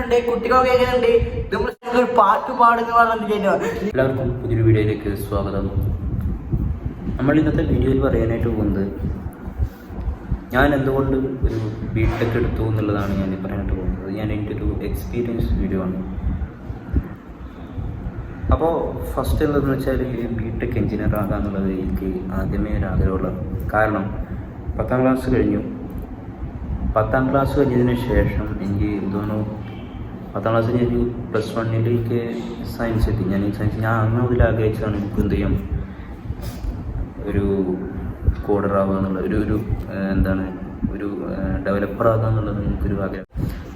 എത്തിയിട്ടുണ്ട്, കുട്ടികളൊക്കെ എങ്ങനെയുണ്ട്? നമ്മൾ പാട്ട് പാടുന്ന പറഞ്ഞില്ലല്ലോ. എല്ലാവർക്കും പുതിയൊരു വീഡിയോയിലേക്ക് സ്വാഗതം. നമ്മൾ ഇന്നത്തെ വീഡിയോയിൽ പറയാനായിട്ട് പോകുന്നത് ഞാൻ എന്തുകൊണ്ട് ഒരു ബിടെക് എടുത്തു എന്നുള്ളതാണ് ഞാൻ പറയാനായിട്ട് പോകുന്നത്. എൻ്റെ ഒരു എക്സ്പീരിയൻസ് വീഡിയോ ആണ്. അപ്പോൾ ഫസ്റ്റ് എന്താണെന്ന് വെച്ചാൽ ബിടെക് എഞ്ചിനീയർ ആകുക എന്നുള്ളത് എനിക്ക് ആദ്യമേ ഒരു ആഗ്രഹമുള്ളത്. കാരണം 10ാം ക്ലാസ് കഴിഞ്ഞു. 10ാം ക്ലാസ് കഴിഞ്ഞതിന് ശേഷം എനിക്ക് തോന്നുന്നു 10ാം ക്ലാസ് കഴിഞ്ഞ് +1 സയൻസ് എത്തി. ഞാൻ അന്ന് മുതൽ ആഗ്രഹിച്ചാണ് എനിക്ക് എന്ത് ചെയ്യാം, ഒരു കോഡറാകുക എന്നുള്ള ഒരു ഡെവലപ്പർ ആകുക എന്നുള്ളത് എനിക്കൊരു ആഗ്രഹം.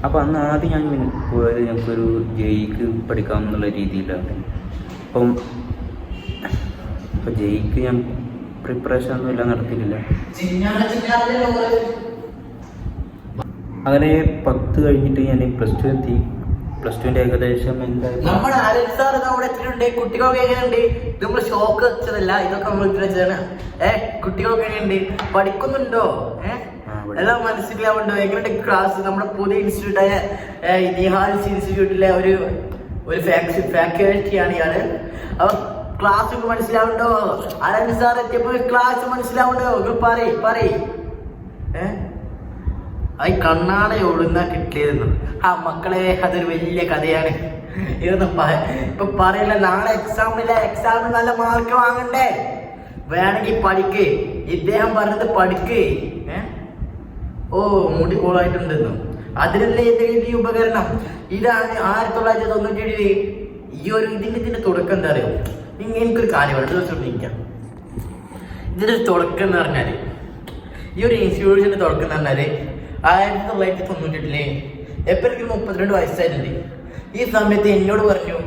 അപ്പോൾ അന്ന് ആദ്യം ഞാൻ പോയത് ഞങ്ങൾക്കൊരു ജെയ്ക്ക് പഠിക്കാം എന്നുള്ള രീതിയിലാണ്. അപ്പോൾ ജെയ്ക്ക് ഞാൻ പ്രിപ്പറേഷൻ ഒന്നും എല്ലാം നടത്തിയിട്ടില്ല. അങ്ങനെ 10 കഴിഞ്ഞിട്ട് ഞാൻ +2 എത്തി. +2 ഏകദേശം നമ്മുടെ അലൻ സാർ അവിടെ എത്തിയിട്ടുണ്ട്, കുട്ടികളൊക്കെ എങ്ങനെയുണ്ട്? നമ്മൾ ഷോക്ക് വെച്ചതല്ല, ഇതൊക്കെ നമ്മൾ വെച്ചതാണ്. കുട്ടികളൊക്കെ എങ്ങനെയുണ്ട്? പഠിക്കുന്നുണ്ടോ? എല്ലാം മനസ്സിലാവുന്നുണ്ടോ? എങ്ങനെയുണ്ട് ക്ലാസ്? നമ്മുടെ പുതിയ ഇൻസ്റ്റിറ്റ്യൂട്ടായ നിഹാൽസ് ഇൻസ്റ്റിറ്റ്യൂട്ടിലെ ഒരു ഫാക്കൽറ്റിയാണ് ഇയാള്. അപ്പൊ ക്ലാസ് മനസ്സിലാവുന്നുണ്ടോ? അലൻ സാർ എത്തിയപ്പോ ക്ലാസ് മനസ്സിലാവുന്നുണ്ടോ? പറയ്. ഈ കണ്ണാട ഒഴുന്ന കിട്ടിയതെന്നു. മക്കളെ, അതൊരു വലിയ കഥയാണ്. ഇതൊന്നും ഇപ്പൊ പറയില്ല. നാളെ എക്സാമിന് നല്ല മാർക്ക് വാങ്ങണ്ടേ? വേണമെങ്കിൽ പഠിക്ക്. ഇദ്ദേഹം പറഞ്ഞത് പഠിക്ക്. മുടി കോളായിട്ടുണ്ടെന്നു. അതിനല്ലേ ഈ ഉപകരണം. ഇതാണ് 1997 ഇതിന്റെ തുടക്കം. എന്താ അറിയോ? എനിക്കൊരു കാര്യമാണ് ചോദിച്ചോണ്ടിരിക്കാം. ഇതിന്റെ തുടക്കം എന്ന് പറഞ്ഞാല്, ഈ ഒരു ഇൻസ്റ്റിറ്റ്യൂഷന്റെ തുടക്കം എന്ന് പറഞ്ഞാല് 1998 എപ്പോൾ എനിക്ക് 32 വയസ്സായിട്ടുണ്ട്. ഈ സമയത്ത് എന്നോട് പറഞ്ഞു,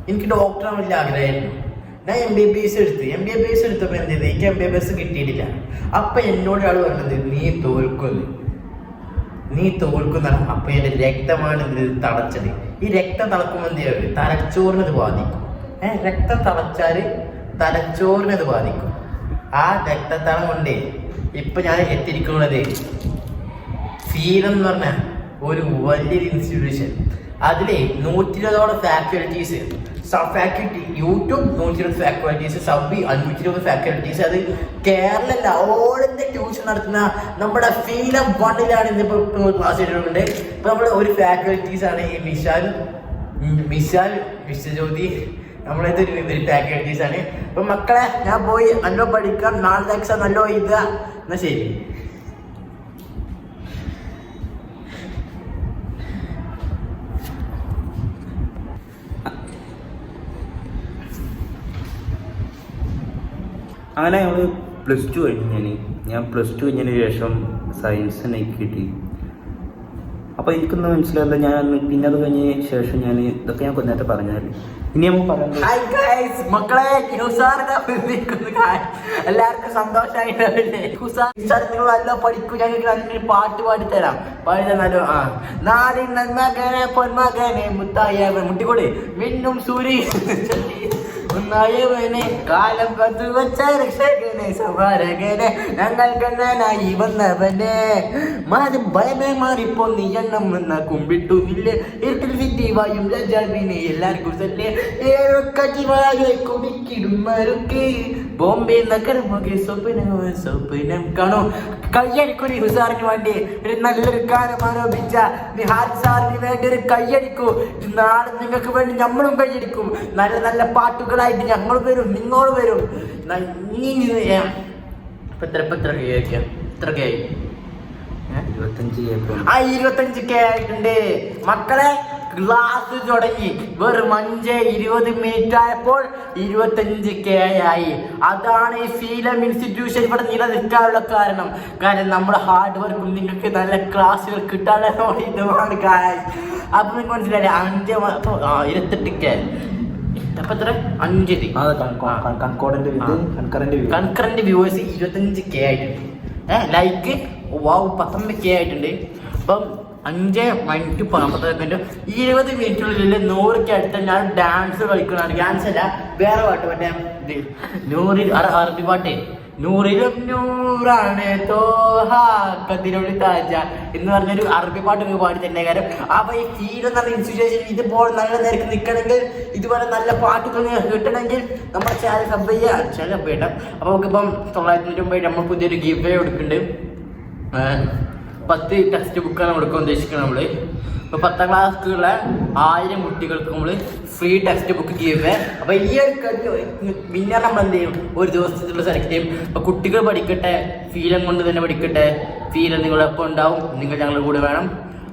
എനിക്ക് ഡോക്ടറാൻ വലിയ ആഗ്രഹമായിരുന്നു. ഞാൻ MBBS എടുത്തപ്പോൾ എന്ത് ചെയ്ത്, എനിക്ക് MBBS കിട്ടിയിട്ടില്ല. അപ്പൊ എന്നോട് ആൾ പറഞ്ഞത്, നീ തോൽക്കുന്നതാണ്. അപ്പൊ എന്റെ രക്തമാണ് ഇതിൽ തളച്ചത്. ഈ രക്തം തളക്കുമ്പോൾ എന്ത് ചെയ്യും? തലച്ചോറിനത് ബാധിക്കും. രക്തം തളച്ചാല് തലച്ചോറിനത് ബാധിക്കും. ആ രക്തത്തളം കൊണ്ടേ ഇപ്പൊ ഞാൻ എത്തിയിരിക്കുന്നത് ഫീലം എന്ന് പറഞ്ഞ ഒരു വലിയൊരു ഇൻസ്റ്റിറ്റ്യൂഷൻ. അതിലെ 120 faculties, YouTube 120 faculties, sub 520 faculties. അത് കേരള ഓൾ ഇന്ത്യ ട്യൂഷൻ നടത്തുന്ന നമ്മുടെ ഫീലം 1ലാണ് ഇന്നിപ്പോ ക്ലാസ് എടുക്കുന്നുണ്ട്. ഇപ്പൊ നമ്മുടെ ഒരു ഫാക്കൽറ്റീസ് ആണ് ഈ വിശാൽ വിശ്വജ്യോതി. നമ്മളത് ഒരു ഫാക്കൽറ്റീസ് ആണ്. അപ്പൊ മക്കളെ, ഞാൻ പോയി നല്ലോ പഠിക്കാം. നാളെ എക്സാം നല്ലോ എഴുതുക. എന്നാ ശരി. അങ്ങനെ ഞങ്ങൾ +2 കഴിഞ്ഞ് ഞാൻ +2 കഴിഞ്ഞതിന് ശേഷം സയൻസിന് കിട്ടി. അപ്പോൾ എനിക്കൊന്നും മനസ്സിലായില്ല. ഞാൻ പിന്നെ അത് കഴിഞ്ഞ ശേഷം ഇതൊക്കെ ഞാൻ നേരത്തെ പറഞ്ഞാൽ ഇനി നമുക്ക് പറയാം. മക്കളെ, എല്ലാവർക്കും സന്തോഷമായിട്ടല്ലേ? നിങ്ങൾ നല്ല പഠിക്കും. ഞങ്ങൾക്ക് നല്ലൊരു പാട്ട് പാടിത്തരാം. പാടിത്തന്നാലോ? നാടിൻ നന്മകനെ പൊന്മകനെ മുട്ടിക്കൂടെ മിന്നും സൂര്യ കാലം കത്തു വച്ച രക്ഷകനെ സമാരകനെ ഞങ്ങൾ കണ്ണനായി വന്നവനെ ഭയമേ മാറിപ്പോ നീ എണ്ണം വന്ന കുമ്പിട്ടു നില്ലേ ഇരുട്ടിൽ സിറ്റിവായും രാജാവിനെ എല്ലാവർക്കും തന്നെ കുടിക്കിടുമാരൊക്കെ ബോംബെ നഗരമൊക്കെ സ്വപ്നം കാണോ. കയ്യടിക്കൂടി ഹുസാറിന് വേണ്ടി ഒരു നല്ലൊരു ഗാനം ആരോപിച്ച നിഹാൽ സാറിന് വേണ്ടി ഒരു കയ്യടിക്കൂ. നാളെ നിങ്ങൾക്ക് വേണ്ടി നമ്മളും കയ്യടിക്കും. നല്ല നല്ല പാട്ടുകളായിട്ട് ഞങ്ങൾ വരും, നിങ്ങൾ വരും. എത്രയായി? 25K ആയിട്ടുണ്ട് മക്കളെ. ക്ലാസ് തുടങ്ങി വെറും 5-20 മിനിറ്റ് ആയപ്പോൾ 25K ആയി. അതാണ് ഈ ഫീലം ഇൻസ്റ്റിറ്റ്യൂഷൻ ഇവിടെ നിലനിൽക്കാനുള്ള കാരണം. നമ്മുടെ ഹാർഡ് വർക്കും നിങ്ങൾക്ക് നല്ല ക്ലാസ്സുകൾ കിട്ടാനുള്ള ഇതുമാണ്. അപ്പൊ നിങ്ങൾക്ക് മനസ്സിലായില്ലേ? 28K. അപ്പൊ എത്ര? 5 കൺകറന്റ് വ്യൂവേഴ്സ് 25K ആയിട്ടുണ്ട്. ലൈക്ക് 19K ആയിട്ടുണ്ട്. അപ്പം 5:40 20 മിനിറ്റിനുള്ളിൽ 100K അടുത്ത ഞാൻ ഡാൻസ് കളിക്കുന്നതാണ്. ഡാൻസ് അല്ല, വേറെ പാട്ട്. മറ്റേ 100 അറബി പാട്ടേ നൂറിലും നൂറാണ് തോഹ കതിരൊളി താജ എന്ന് പറഞ്ഞൊരു അറബി പാട്ട് പാടി തന്നെ. കാര്യം അപ്പൊ ഈ ഫീൽ എന്ന് പറഞ്ഞ ഇൻസ്റ്റിറ്റ്യൂഷൻ ഇതുപോലെ നല്ല നിരക്ക് നിൽക്കണമെങ്കിൽ, ഇതുപോലെ നല്ല പാട്ടുകൾ കിട്ടണമെങ്കിൽ നമ്മുടെ ചാനൽ സബ് ചെയ്യണം. അപ്പൊ നമുക്കിപ്പം 999 നമ്മൾ പുതിയൊരു ഗിവ് അവേ കൊടുക്കുന്നുണ്ട്. 10 ടെക്സ്റ്റ് ബുക്കാണ് കൊടുക്കാൻ ഉദ്ദേശിക്കുന്നത് നമ്മള്. ഇപ്പൊ 10ാം ക്ലാസ്സിലുള്ള 1000 കുട്ടികൾക്ക് നമ്മള് ഫ്രീ ടെക്സ്റ്റ് ബുക്ക് ഗിവ്. അപ്പൊ ഈ ഒരു വിന്നർ നമ്മൾ എന്ത് ചെയ്യും, ഒരു ദിവസത്തിലുള്ള സെലക്ട് ചെയ്യും. അപ്പൊ കുട്ടികൾ പഠിക്കട്ടെ, ഫീലം കൊണ്ട് തന്നെ പഠിക്കട്ടെ. ഫീലം നിങ്ങളൊപ്പം ഉണ്ടാവും, നിങ്ങൾ ഞങ്ങളുടെ കൂടെ വേണം.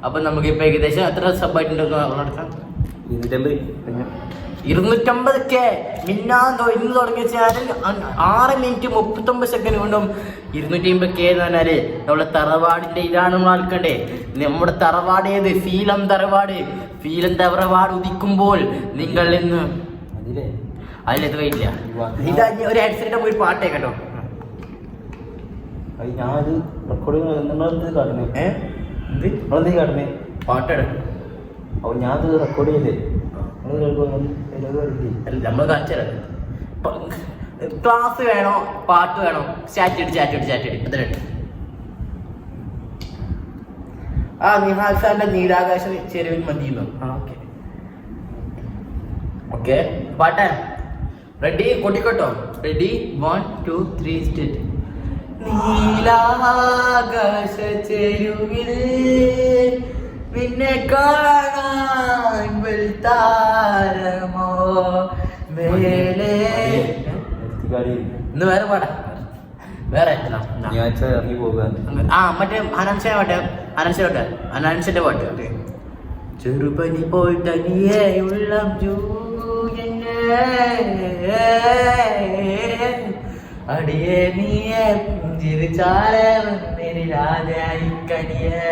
അപ്പൊ നമുക്ക് ഇപ്പൊ ഏകദേശം എത്ര സബ്ബായിട്ടുണ്ടോ നടക്കാം? 250K. ഇന്ന് തുടങ്ങിയ ചാനൽ 6 മിനിറ്റ് 39 സെക്കൻഡ് കൊണ്ടും 250K എന്ന് പറഞ്ഞാല് നമ്മളെ തറവാടിന്റെ ഇതാണ് നമ്മൾ ആൾക്കണ്ടേ. നമ്മുടെ തറവാട് ഏത്? ഫീലം തറവാട്. ഫീലം തറവാട് ഉദിക്കുമ്പോൾ നിങ്ങൾ ഇന്ന് അതിലെത്ര ഇല്ല. ഇതാ ഒരു ഹെഡ്സെറ്റ് പോയി പാട്ടേ കേട്ടോ. പാട്ടെട അപ്പൊ ഞാൻ റെക്കോർഡ് ചെയ്തേ നമ്മൾ ക്ലാസ് വേണോ പാട്ട് വേണോ? ചാറ്റ് അതെ. നിഹാൽ സാറിന്റെ നീലാകാശ ചെരുവിൽ മതിയെന്നോ? ഓക്കെ പാട്ടെ റെഡി? കൊട്ടിക്കോട്ടോ. Ready 1 2 3 start. നീലാകാശ ചെരുവിൽ നിന്നെ കാണാൻ വെൽത്താരമോ മേലെ. ഇന്ന് വേറെ പാടാ, വേറെ ഇറങ്ങി പോകാൻ. മറ്റേ അനാൻസിന്റെ പാട്ട്. ചെറുപനി പോൽ തനിയെ ഉള്ളം അടിയേ നീയെ പുഞ്ചിരിച്ചാലും രാജായിക്കടിയേ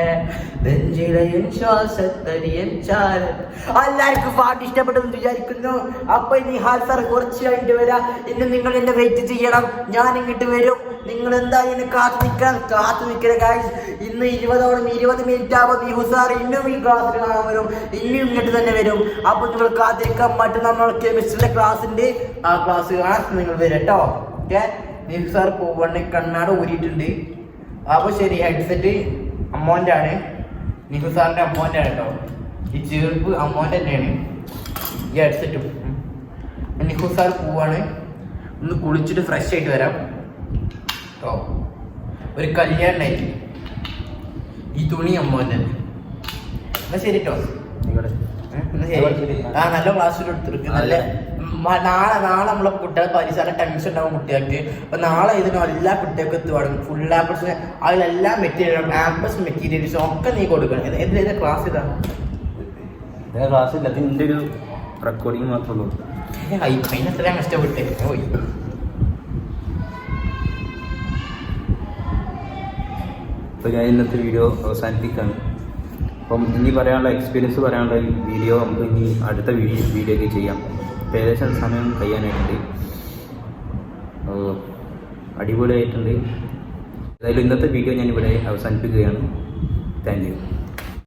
നെഞ്ചിടയൻ ശ്വാസത്തടിയൻ ചാരൻ. എല്ലാവർക്കും പാട്ട് ഇഷ്ടപ്പെട്ടെന്ന് വിചാരിക്കുന്നു. അപ്പൊ നിഹാൽ സാർ കുറച്ച് കഴിഞ്ഞിട്ട് വരാം. ഇന്ന് നിങ്ങൾ എന്നെ വെയിറ്റ് ചെയ്യണം, ഞാൻ ഇങ്ങോട്ട് വരും. നിങ്ങൾ എന്തായാലും കാത്തു നിൽക്കണ ഗൈസ്. ഇന്ന് 20 മിനിറ്റ് ആവുമ്പോൾ നിഹു സാർ ഇന്നും ഈ ക്ലാസ്സിൽ കാണാൻ വരും, ഇന്നും ഇങ്ങോട്ട് തന്നെ വരും. അപ്പൊ നിങ്ങൾ കാത്തിരിക്കാൻ പറ്റും. നമ്മൾ കെമിസ്ട്രിയുടെ ക്ലാസ്സിന്റെ ആ ക്ലാസ് കാണാൻ നിങ്ങൾ വരും കേട്ടോ. ഓക്കെ, നിഹു സാർ പോവണ്ണ കണ്ണാട ഊരിയിട്ടുണ്ട്. അപ്പൊ ശരി, ഹെഡ്സെറ്റ് അമ്മോന്റെ ആണ്, നിഹു സാറിന്റെ അമ്മോന്റെ ആണ് കേട്ടോ. ഈ ചേർപ്പ് അമ്മോന്റെ തന്നെയാണ്. ഈ ഹെഡ്സെറ്റും നിഹു സാർ പോവാണ്. ഒന്ന് കുളിച്ചിട്ട് ഫ്രഷ് ആയിട്ട് വരാം കേട്ടോ. ഒരു കല്യാണമായിട്ട് ഈ തുണി അമ്മോന്റെ. എന്നാ ശരി കേട്ടോ. നല്ല ക്ലാസ്സിൽ എടുത്തിരിക്കും. നല്ല നാളെ നമ്മളെ കുട്ടികളെ പരിസരം ടെൻഷൻ ഉണ്ടാവും കുട്ടികൾക്ക്. അപ്പൊ നാളെ ഇതിന് എല്ലാ കുട്ടികൾക്കും എത്തുവാണ്. ഫുൾ ആപ്പിൾസ് അതിലെല്ലാം മെറ്റീരിയൽ ആപ്പിൾസ് മെറ്റീരിയൽസും ഒക്കെ നീ കൊടുക്കണം. എന്തിനാ ക്ലാസ് ഇതാണ് ക്ലാസ് ഇല്ല, അതിൻ്റെ ഒരു റെക്കോർഡിങ് മാത്രമേ ഉള്ളൂ. അതിനെത്രയാണ് കഷ്ടപ്പെട്ടെ പോയി. അപ്പോൾ ഞാൻ ഇന്നത്തെ വീഡിയോ അവസാനിപ്പിക്കുകയാണ്. അപ്പം ഇനി പറയാനുള്ള എക്സ്പീരിയൻസ് പറയാനുള്ള ഈ വീഡിയോ നമുക്ക് ഇനി അടുത്ത വീഡിയോയ്ക്ക് ചെയ്യാം. ഇപ്പോൾ ഏകദേശം സമയം കഴിയാനായിട്ടുണ്ട്. അടിപൊളിയായിട്ടുണ്ട്. ഏതായാലും ഇന്നത്തെ വീഡിയോ ഞാനിവിടെ അവസാനിപ്പിക്കുകയാണ്. Thank you.